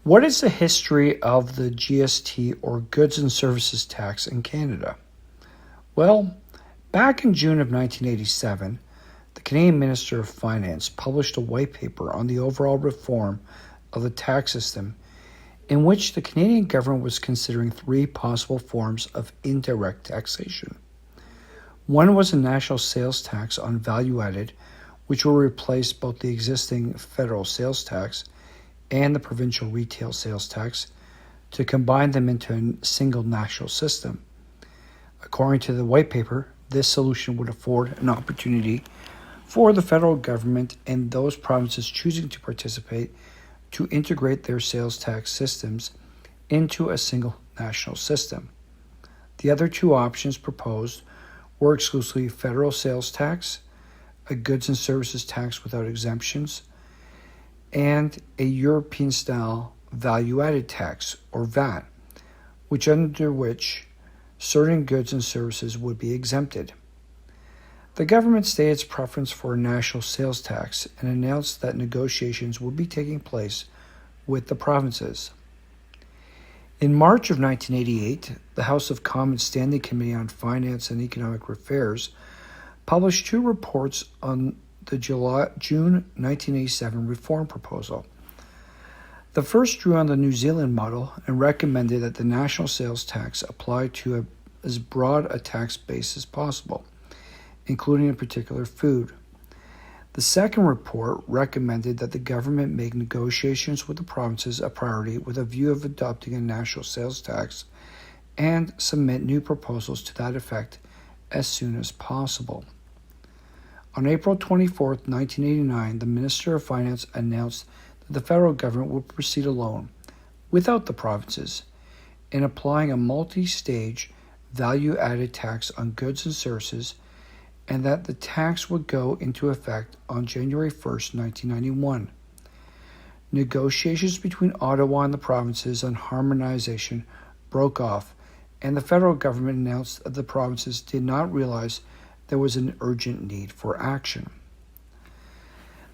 What is the history of the GST or Goods and Services Tax in Canada? Well, back in June of 1987, the Canadian Minister of Finance published a white paper on the overall reform of the tax system, in which the Canadian government was considering three possible forms of indirect taxation. One was a national sales tax on value added, which will replace both the existing federal sales tax and the provincial retail sales tax to combine them into a single national system. According to the white paper, this solution would afford an opportunity for the federal government and those provinces choosing to participate to integrate their sales tax systems into a single national system. The other two options proposed were exclusively federal sales tax, a goods and services tax without exemptions, and a European-style value-added tax, or VAT, under which certain goods and services would be exempted. The government stated its preference for a national sales tax and announced that negotiations would be taking place with the provinces. In March of 1988, the House of Commons Standing Committee on Finance and Economic Affairs published two reports on the June 1987 reform proposal. The first drew on the New Zealand model and recommended that the national sales tax apply to as broad a tax base as possible, including in particular food. The second report recommended that the government make negotiations with the provinces a priority with a view of adopting a national sales tax and submit new proposals to that effect as soon as possible. On April 24, 1989, the Minister of Finance announced that the federal government would proceed alone, without the provinces, in applying a multi-stage value-added tax on goods and services, and that the tax would go into effect on January 1, 1991. Negotiations between Ottawa and the provinces on harmonization broke off, and the federal government announced that the provinces did not realize there was an urgent need for action.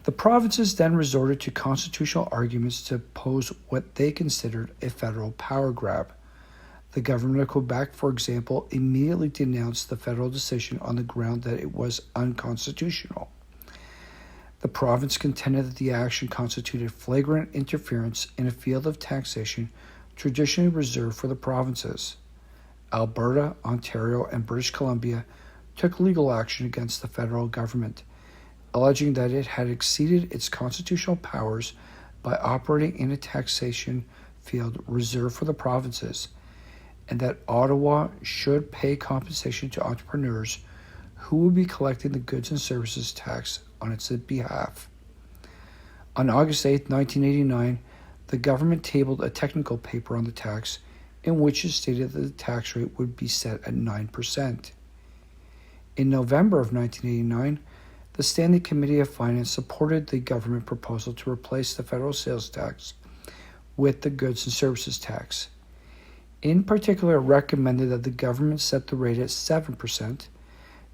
The provinces then resorted to constitutional arguments to oppose what they considered a federal power grab. The government of Quebec, for example, immediately denounced the federal decision on the ground that it was unconstitutional. The province contended that the action constituted flagrant interference in a field of taxation traditionally reserved for the provinces. Alberta, Ontario, and British Columbia took legal action against the federal government, alleging that it had exceeded its constitutional powers by operating in a taxation field reserved for the provinces, and that Ottawa should pay compensation to entrepreneurs who would be collecting the goods and services tax on its behalf. On August 8, 1989, the government tabled a technical paper on the tax in which it stated that the tax rate would be set at 9%. In November of 1989, the Standing Committee of Finance supported the government proposal to replace the federal sales tax with the goods and services tax. In particular, it recommended that the government set the rate at 7%,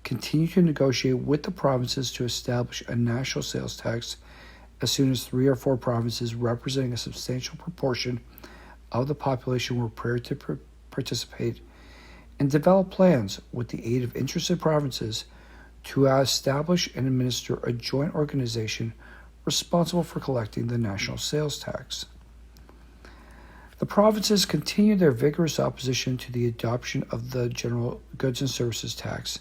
continue to negotiate with the provinces to establish a national sales tax as soon as 3 or 4 provinces representing a substantial proportion of the population were prepared to participate, and develop plans with the aid of interested provinces to establish and administer a joint organization responsible for collecting the national sales tax. The provinces continued their vigorous opposition to the adoption of the general goods and services tax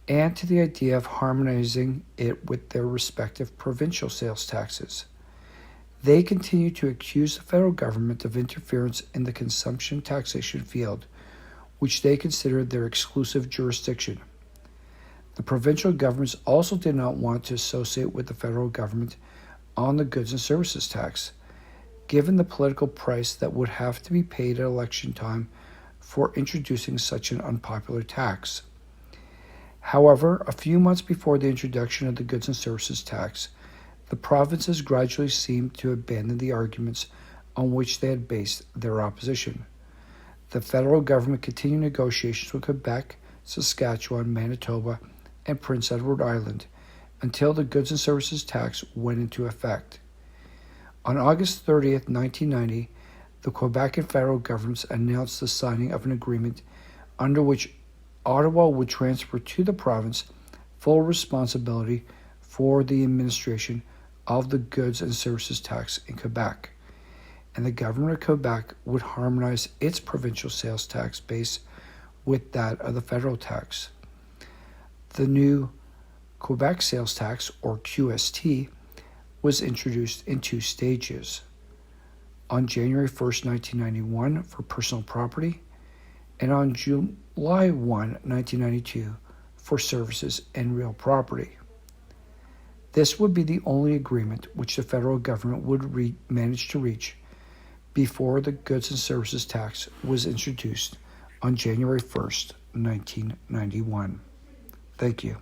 and to the idea of harmonizing it with their respective provincial sales taxes. They continued to accuse the federal government of interference in the consumption taxation field, which they considered their exclusive jurisdiction. The provincial governments also did not want to associate with the federal government on the goods and services tax, given the political price that would have to be paid at election time for introducing such an unpopular tax. However, a few months before the introduction of the goods and services tax, the provinces gradually seemed to abandon the arguments on which they had based their opposition. The federal government continued negotiations with Quebec, Saskatchewan, Manitoba, and Prince Edward Island until the goods and services tax went into effect. On August 30th, 1990, the Quebec and federal governments announced the signing of an agreement under which Ottawa would transfer to the province full responsibility for the administration of the goods and services tax in Quebec, and the government of Quebec would harmonize its provincial sales tax base with that of the federal tax. The new Quebec sales tax, or QST, was introduced in two stages. On January 1st, 1991 for personal property, and on July 1, 1992 for services and real property. This would be the only agreement which the federal government would manage to reach before the goods and services tax was introduced on January 1st, 1991. Thank you.